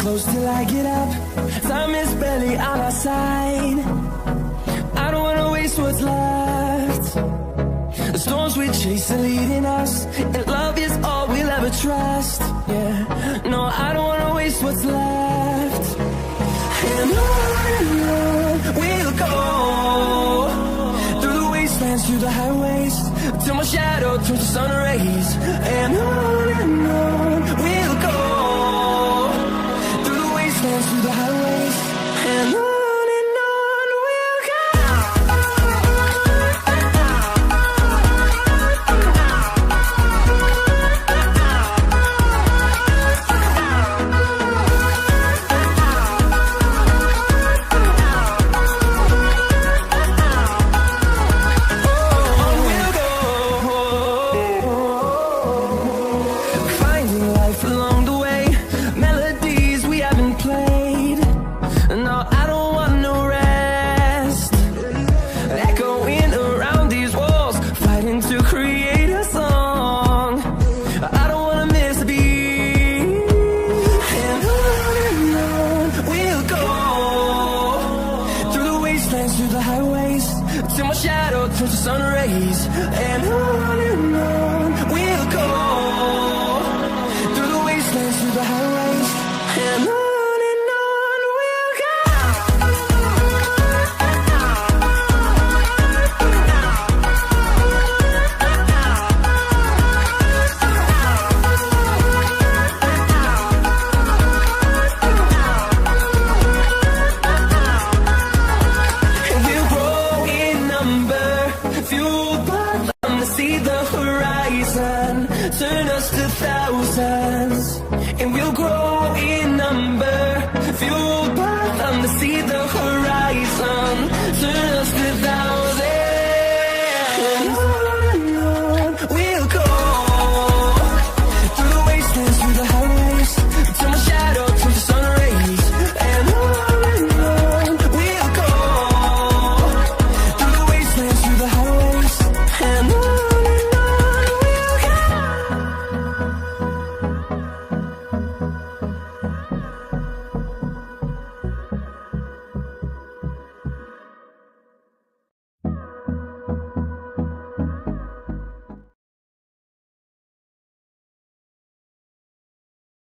close till I get up. Time is barely on our side. I don't wanna waste what's left. The storms we chase are leading us, and love is all we'll ever trust. Yeah, no, I don't wanna waste what's left. And on we'll go, through the wastelands, through the highways, till my shadow turns to sun rays. And on we'll go, through the wastelands, through the highways, and on we'll go. Turn us to thousands, and we'll grow in number, fueled by them to see the horizon. Turn us